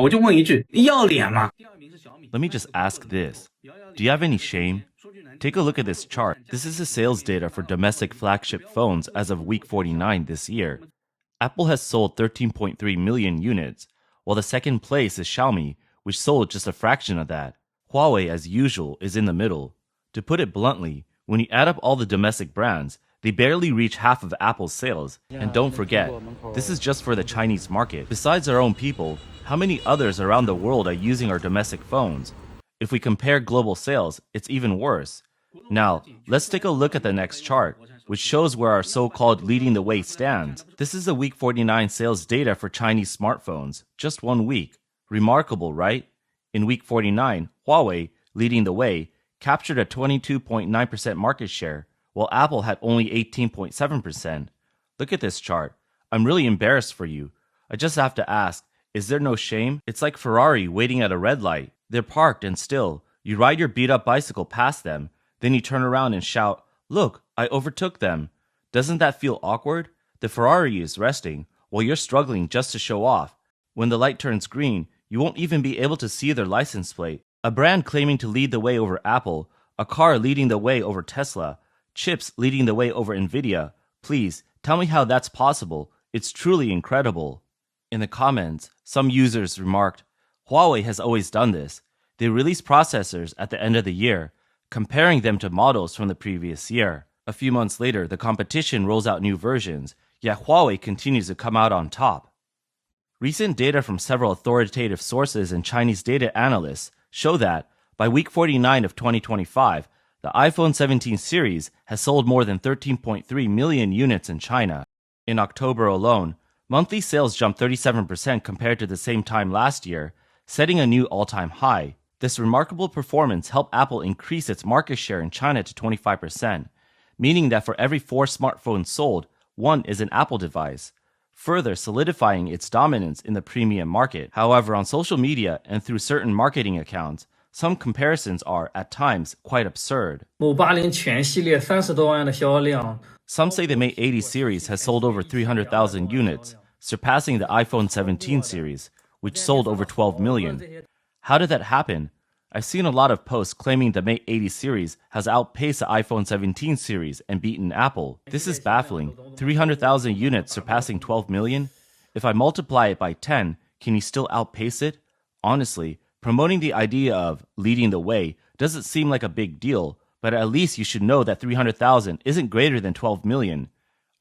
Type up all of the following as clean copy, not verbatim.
我就问一句，要脸吗？ Let me just ask this. Do you have any shame? Take a look at this chart. This is the sales data for domestic flagship phones as of week 49 this year. Apple has sold 13.3 million units, while the second place is Xiaomi, which sold just a fraction of that. Huawei, as usual, is in the middle. To put it bluntly, when you add up all the domestic brands, they barely reach half of Apple's sales. And don't forget, this is just for the Chinese market. Besides our own people, how many others around the world are using our domestic phones? If we compare global sales, it's even worse. Now, let's take a look at the next chart, which shows where our so-called leading the way stands. This is the week 49 sales data for Chinese smartphones, just 1 week. Remarkable, right? In week 49, Huawei, leading the way, captured a 22.9% market share, while Apple had only 18.7%. Look at this chart. I'm really embarrassed for you. I just have to ask, is there no shame? It's like Ferrari waiting at a red light. They're parked and still. You ride your beat-up bicycle past them, then you turn around and shout, "Look, I overtook them." Doesn't that feel awkward? The Ferrari is resting, while you're struggling just to show off. When the light turns green, you won't even be able to see their license plate. A brand claiming to lead the way over Apple, a car leading the way over Tesla, chips leading the way over Nvidia. Please, tell me how that's possible. It's truly incredible. In the comments, some users remarked, Huawei has always done this. They release processors at the end of the year, comparing them to models from the previous year. A few months later, the competition rolls out new versions, yet Huawei continues to come out on top. Recent data from several authoritative sources and Chinese data analysts show that, by week 49 of 2025, the iPhone 17 series has sold more than 13.3 million units in China. In October alone, monthly sales jumped 37% compared to the same time last year, setting a new all-time high. This remarkable performance helped Apple increase its market share in China to 25%, meaning that for every 4 smartphones sold, 1 is an Apple device, further solidifying its dominance in the premium market. However, on social media and through certain marketing accounts, some comparisons are, at times, quite absurd. 某80全系列30多万的销量。 Some say the Mate 80 series has sold over 300,000 units, surpassing the iPhone 17 series, which sold over 12 million. How did that happen? I've seen a lot of posts claiming the Mate 80 series has outpaced the iPhone 17 series and beaten Apple. This is baffling. 300,000 units surpassing 12 million? If I multiply it by 10, can you still outpace it? Honestly, promoting the idea of leading the way doesn't seem like a big deal, but at least you should know that 300,000 isn't greater than 12 million.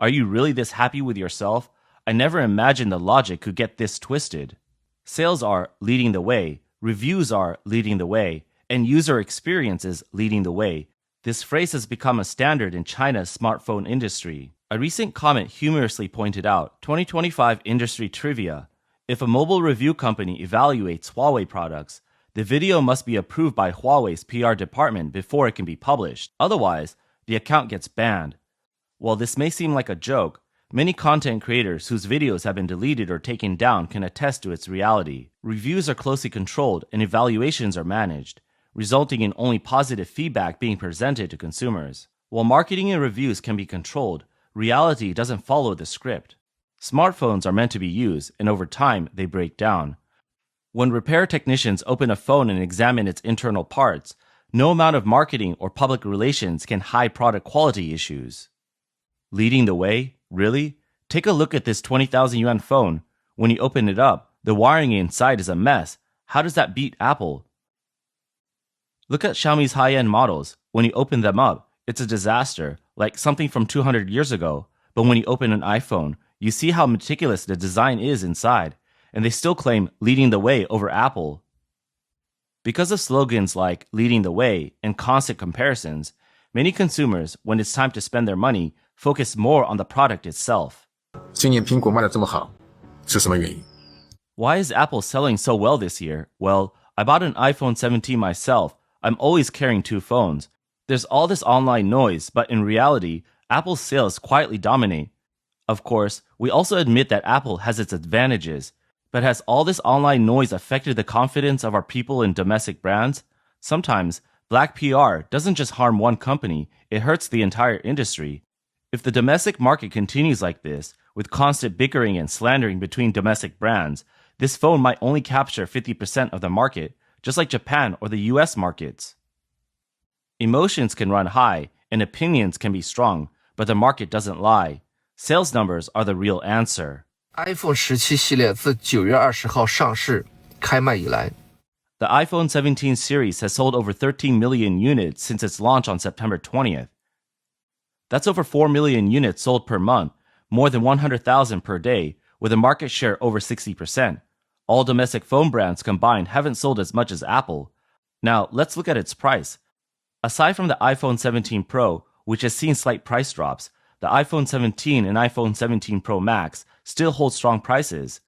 Are you really this happy with yourself? I never imagined the logic could get this twisted. Sales are leading the way, reviews are leading the way, and user experience is leading the way. This phrase has become a standard in China's smartphone industry. A recent comment humorously pointed out 2025 industry trivia. If a mobile review company evaluates Huawei products, the video must be approved by Huawei's PR department before it can be published. Otherwise, the account gets banned. While this may seem like a joke, many content creators whose videos have been deleted or taken down can attest to its reality. Reviews are closely controlled and evaluations are managed, resulting in only positive feedback being presented to consumers. While marketing and reviews can be controlled, reality doesn't follow the script. Smartphones are meant to be used, and over time, they break down. When repair technicians open a phone and examine its internal parts, no amount of marketing or public relations can hide product quality issues. Leading the way? Really? Take a look at this 20,000 yuan phone. When you open it up, the wiring inside is a mess. How does that beat Apple? Look at Xiaomi's high-end models. When you open them up, it's a disaster, like something from 200 years ago. But when you open an iPhone, you see how meticulous the design is inside, and they still claim leading the way over Apple. Because of slogans like leading the way and constant comparisons, many consumers, when it's time to spend their money, focus more on the product itself. 今年苹果卖得这么好，是什么原因？ Why is Apple selling so well this year? Well, I bought an iPhone 17 myself. I'm always carrying 2 phones. There's all this online noise, but in reality, Apple's sales quietly dominate. Of course, we also admit that Apple has its advantages, but has all this online noise affected the confidence of our people in domestic brands? Sometimes, black PR doesn't just harm one company, it hurts the entire industry. If the domestic market continues like this, with constant bickering and slandering between domestic brands, This phone might only capture 50% of the market, just like Japan or the US markets. Emotions can run high and opinions can be strong, but the market doesn't lie. Sales numbers are the real answer. iPhone 17系列自9月20号上市开卖以来 The iPhone 17 series has sold over 13 million units since its launch on September 20th. That's over 4 million units sold per month, more than 100,000 per day, with a market share over 60%. All domestic phone brands combined haven't sold as much as Apple. Now, let's look at its price. Aside from the iPhone 17 Pro, which has seen slight price drops, the iPhone 17 and iPhone 17 Pro Max still hold strong prices.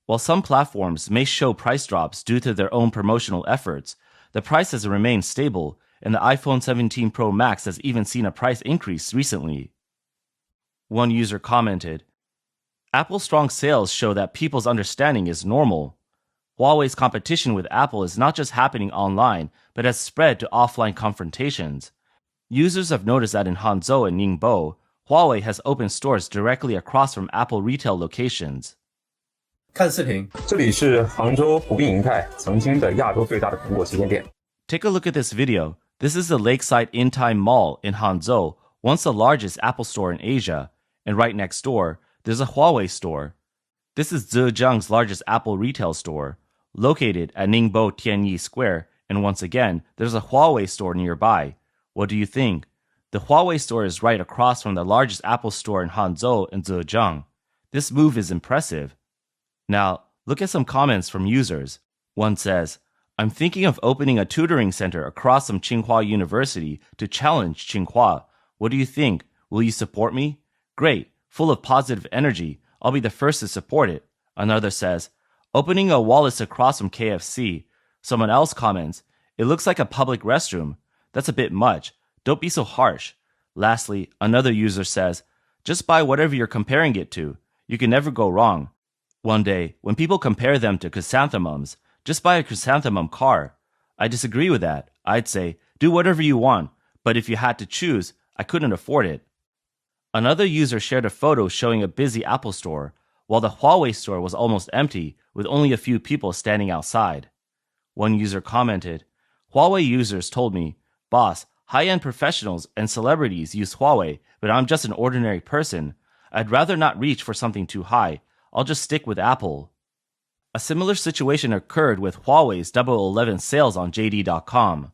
While some platforms may show price drops due to their own promotional efforts, the price has remained stable, and the iPhone 17 Pro Max has even seen a price increase recently. One user commented, Apple's strong sales show that people's understanding is normal. Huawei's competition with Apple is not just happening online, but has spread to offline confrontations. Users have noticed that in Hangzhou and Ningbo, Huawei has opened stores directly across from Apple retail locations. 看视频，这里是杭州虎滨银泰，曾经的亚洲最大的苹果旗舰店。 Take a look at this video. This is the Lakeside In-Time Mall in Hangzhou, once the largest Apple store in Asia, and right next door, there's a Huawei store. This is Zhejiang's largest Apple retail store, located at Ningbo Tianyi Square, and once again, there's a Huawei store nearby. What do you think? The Huawei store is right across from the largest Apple store in Hangzhou and Zhejiang. This move is impressive. Now, look at some comments from users. One says, I'm thinking of opening a tutoring center across from Tsinghua University to challenge Tsinghua. What do you think? Will you support me? Great, full of positive energy. I'll be the first to support it. Another says, opening a Wallace across from KFC. Someone else comments, it looks like a public restroom. That's a bit much. Don't be so harsh. Lastly, another user says, just buy whatever you're comparing it to. You can never go wrong. One day, when people compare them to chrysanthemums, just buy a chrysanthemum car. I disagree with that. I'd say, do whatever you want, but if you had to choose, I couldn't afford it. Another user shared a photo showing a busy Apple store, while the Huawei store was almost empty, with only a few people standing outside. One user commented, Huawei users told me, boss, high-end professionals and celebrities use Huawei, but I'm just an ordinary person. I'd rather not reach for something too high. I'll just stick with Apple. A similar situation occurred with Huawei's 11 sales on JD.com.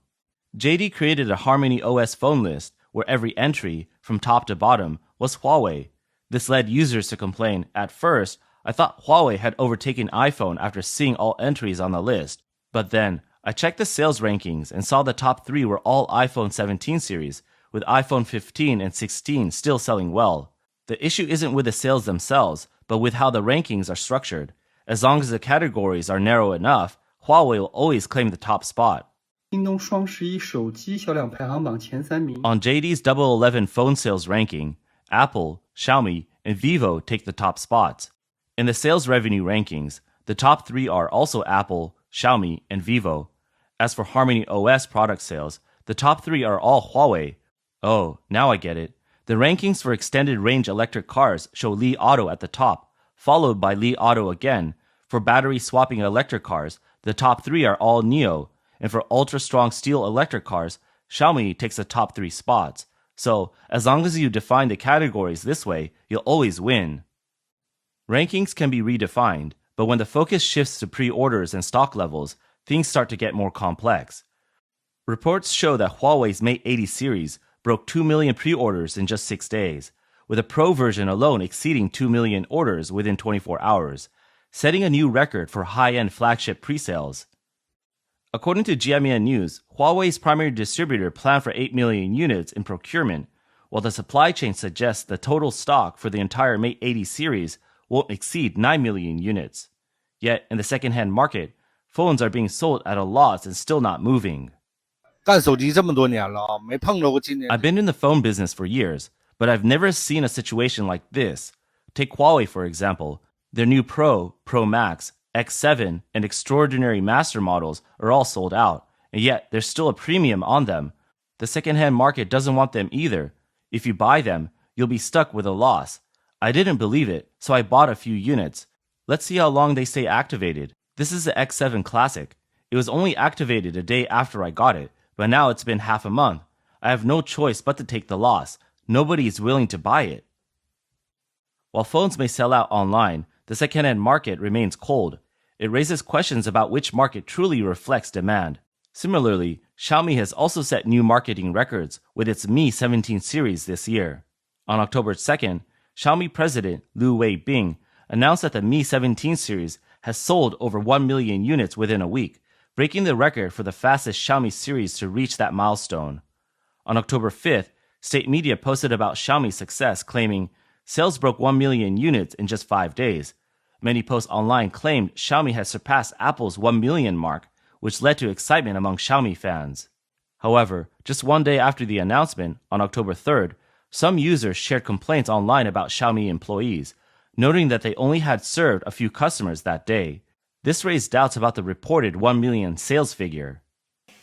JD created a Harmony OS phone list where every entry, from top to bottom, was Huawei. This led users to complain, at first, I thought Huawei had overtaken iPhone after seeing all entries on the list. But then, I checked the sales rankings and saw the top 3 were all iPhone 17 series, with iPhone 15 and 16 still selling well. The issue isn't with the sales themselves, but with how the rankings are structured. As long as the categories are narrow enough, Huawei will always claim the top spot. 京东双11手机销量排行榜前3名 On JD's 11 phone sales ranking, Apple, Xiaomi, and Vivo take the top spots. In the sales revenue rankings, the top 3 are also Apple, Xiaomi, and Vivo. As for Harmony OS product sales, the top 3 are all Huawei. Oh, now I get it. The rankings for extended range electric cars show Li Auto at the top, followed by Li Auto again. For battery swapping electric cars, the top 3 are all NIO, and for ultra-strong steel electric cars, Xiaomi takes the top 3 spots. So, as long as you define the categories this way, you'll always win. Rankings can be redefined, but when the focus shifts to pre-orders and stock levels, things start to get more complex. Reports show that Huawei's Mate 80 series broke 2 million pre-orders in just 6 days, with a Pro version alone exceeding 2 million orders within 24 hours, setting a new record for high-end flagship pre-sales. According to GME News, Huawei's primary distributor planned for 8 million units in procurement, while the supply chain suggests the total stock for the entire Mate 80 series won't exceed 9 million units. Yet, in the second-hand market, phones are being sold at a loss and still not moving. 干手机这么多年了，没碰着过今年。 I've been in the phone business for years, but I've never seen a situation like this. Take Huawei, for example. Their new Pro, Pro Max, X7, and Extraordinary Master models are all sold out, and yet there's still a premium on them. The second-hand market doesn't want them either. If you buy them, you'll be stuck with a loss. I didn't believe it, so I bought a few units. Let's see how long they stay activated. This is the X7 Classic. It was only activated a day after I got it, but now it's been half a month. I have no choice but to take the loss. Nobody is willing to buy it. While phones may sell out online, the second-hand market remains cold. It raises questions about which market truly reflects demand. Similarly, Xiaomi has also set new marketing records with its Mi 17 series this year. On October 2nd, Xiaomi president Lu Weibing announced that the Mi 17 series has sold over 1 million units within a week, breaking the record for the fastest Xiaomi series to reach that milestone. On October 5th, state media posted about Xiaomi's success, claiming sales broke 1 million units in just 5 days. Many posts online claimed Xiaomi had surpassed Apple's 1 million mark, which led to excitement among Xiaomi fans. However, just one day after the announcement, on October 3rd, some users shared complaints online about Xiaomi employees, noting that they only had served a few customers that day. This raised doubts about the reported 1 million sales figure.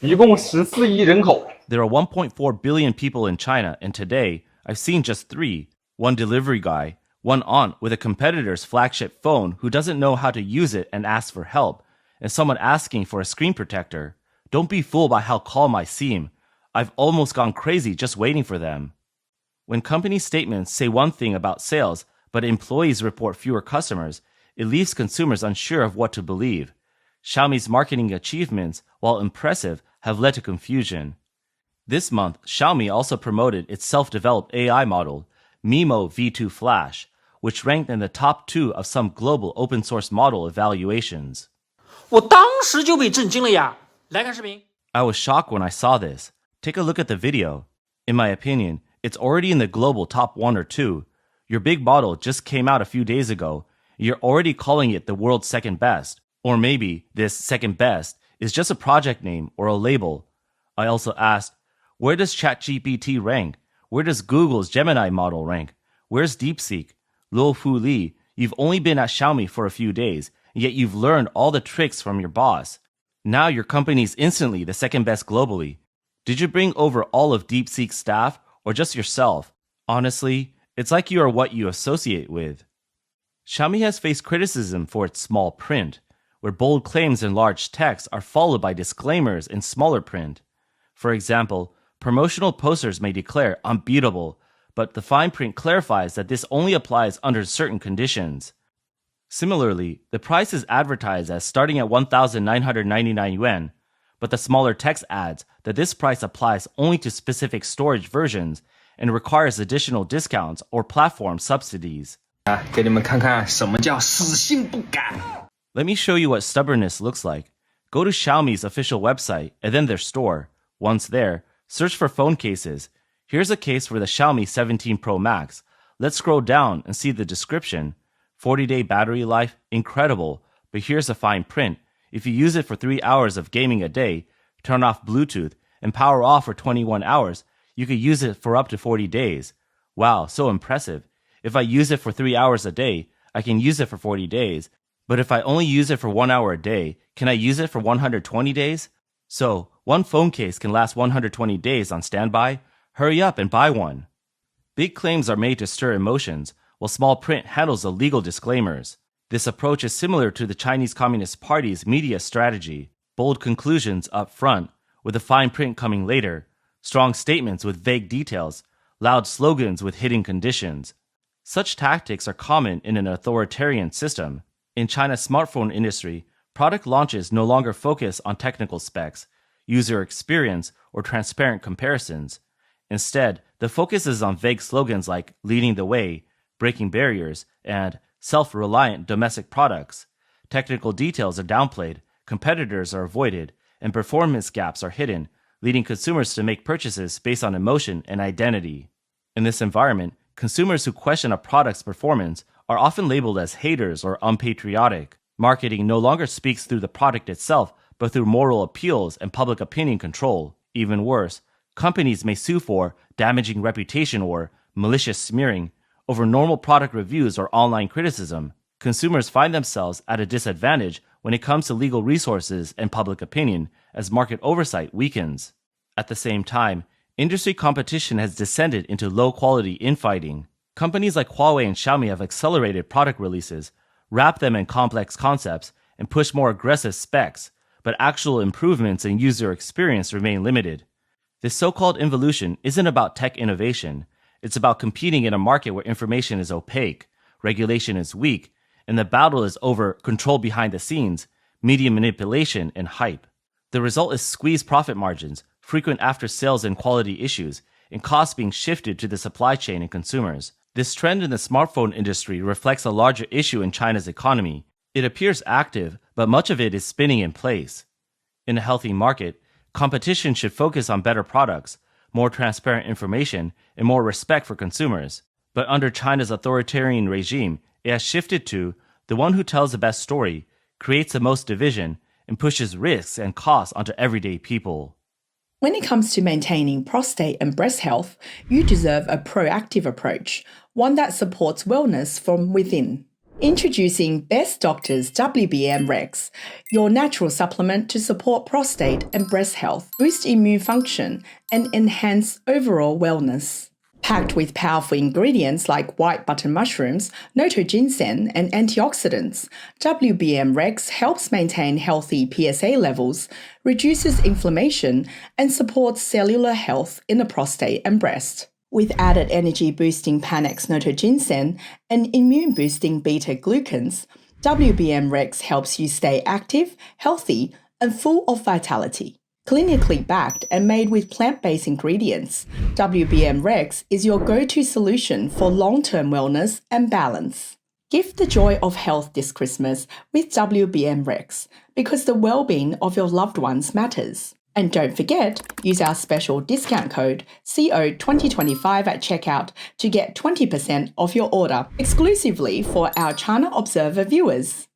一共14亿人口。 There are 1.4 billion people in China, and today, I've seen just 3. One delivery guy, one aunt with a competitor's flagship phone who doesn't know how to use it and asks for help, and someone asking for a screen protector. Don't be fooled by how calm I seem. I've almost gone crazy just waiting for them. When company statements say one thing about sales, but employees report fewer customers, it leaves consumers unsure of what to believe. Xiaomi's marketing achievements, while impressive, have led to confusion. This month, Xiaomi also promoted its self-developed AI model, Mimo V2 Flash, which ranked in the top 2 of some global open-source model evaluations. 我当时就被震惊了呀！来看视频。 I was shocked when I saw this. Take a look at the video. In my opinion, it's already in the global top 1 or 2. Your big model just came out a few days ago. You're already calling it the world's second best. Or maybe this second best is just a project name or a label. I also asked, where does ChatGPT rank? Where does Google's Gemini model rank? Where's DeepSeek? Luo Fu Li, you've only been at Xiaomi for a few days, yet you've learned all the tricks from your boss. Now your company's instantly the second best globally. Did you bring over all of DeepSeek's staff or just yourself? Honestly, it's like you are what you associate with. Xiaomi has faced criticism for its small print, where bold claims in large text are followed by disclaimers in smaller print. For example, promotional posters may declare unbeatable, but the fine print clarifies that this only applies under certain conditions. Similarly, the price is advertised as starting at 1,999 yuan, but the smaller text adds that this price applies only to specific storage versions and requires additional discounts or platform subsidies. 给你们看看什么叫死性不改。 Let me show you what stubbornness looks like. Go to Xiaomi's official website and then their store. Once there, search for phone cases. Here's a case for the Xiaomi 17 Pro Max. Let's scroll down and see the description. 40-day battery life, incredible. But here's a fine print. If you use it for 3 hours of gaming a day, turn off Bluetooth, and power off for 21 hours, you could use it for up to 40 days. Wow, so impressive. If I use it for 3 hours a day, I can use it for 40 days. But if I only use it for 1 hour a day, can I use it for 120 days? So, one phone case can last 120 days on standby? Hurry up and buy one. Big claims are made to stir emotions, while small print handles the legal disclaimers. This approach is similar to the Chinese Communist Party's media strategy. Bold conclusions up front, with the fine print coming later, strong statements with vague details, loud slogans with hidden conditions. Such tactics are common in an authoritarian system. In China's smartphone industry, product launches no longer focus on technical specs, user experience, or transparent comparisons. Instead, the focus is on vague slogans like leading the way, breaking barriers, and self-reliant domestic products. Technical details are downplayed, competitors are avoided, and performance gaps are hidden, leading consumers to make purchases based on emotion and identity. In this environment, consumers who question a product's performance are often labeled as haters or unpatriotic. Marketing no longer speaks through the product itself, but through moral appeals and public opinion control. Even worse, companies may sue for damaging reputation or malicious smearing over normal product reviews or online criticism. Consumers find themselves at a disadvantage when it comes to legal resources and public opinion as market oversight weakens. At the same time, industry competition has descended into low-quality infighting. Companies like Huawei and Xiaomi have accelerated product releases, wrap them in complex concepts, and push more aggressive specs, but actual improvements in user experience remain limited. This so-called involution isn't about tech innovation. It's about competing in a market where information is opaque, regulation is weak, and the battle is over control behind the scenes, media manipulation, and hype. The result is squeezed profit margins, frequent after-sales and quality issues, and costs being shifted to the supply chain and consumers. This trend in the smartphone industry reflects a larger issue in China's economy. It appears active, but much of it is spinning in place. In a healthy market, competition should focus on better products, more transparent information, and more respect for consumers. But under China's authoritarian regime, it has shifted to the one who tells the best story, creates the most division, and pushes risks and costs onto everyday people. When it comes to maintaining prostate and breast health, you deserve a proactive approach, one that supports wellness from within. Introducing Best Doctors WBM Rex, your natural supplement to support prostate and breast health, boost immune function, and enhance overall wellness. Packed with powerful ingredients like white button mushrooms, noto ginseng, and antioxidants, WBM Rex helps maintain healthy PSA levels, reduces inflammation, and supports cellular health in the prostate and breast. With added energy-boosting Panax noto ginseng and immune-boosting beta-glucans, WBM Rex helps you stay active, healthy, and full of vitality. Clinically backed and made with plant-based ingredients, WBM Rex is your go-to solution for long-term wellness and balance. Gift the joy of health this Christmas with WBM Rex, because the well-being of your loved ones matters. And don't forget, use our special discount code CO2025 at checkout to get 20% off your order, exclusively for our China Observer viewers.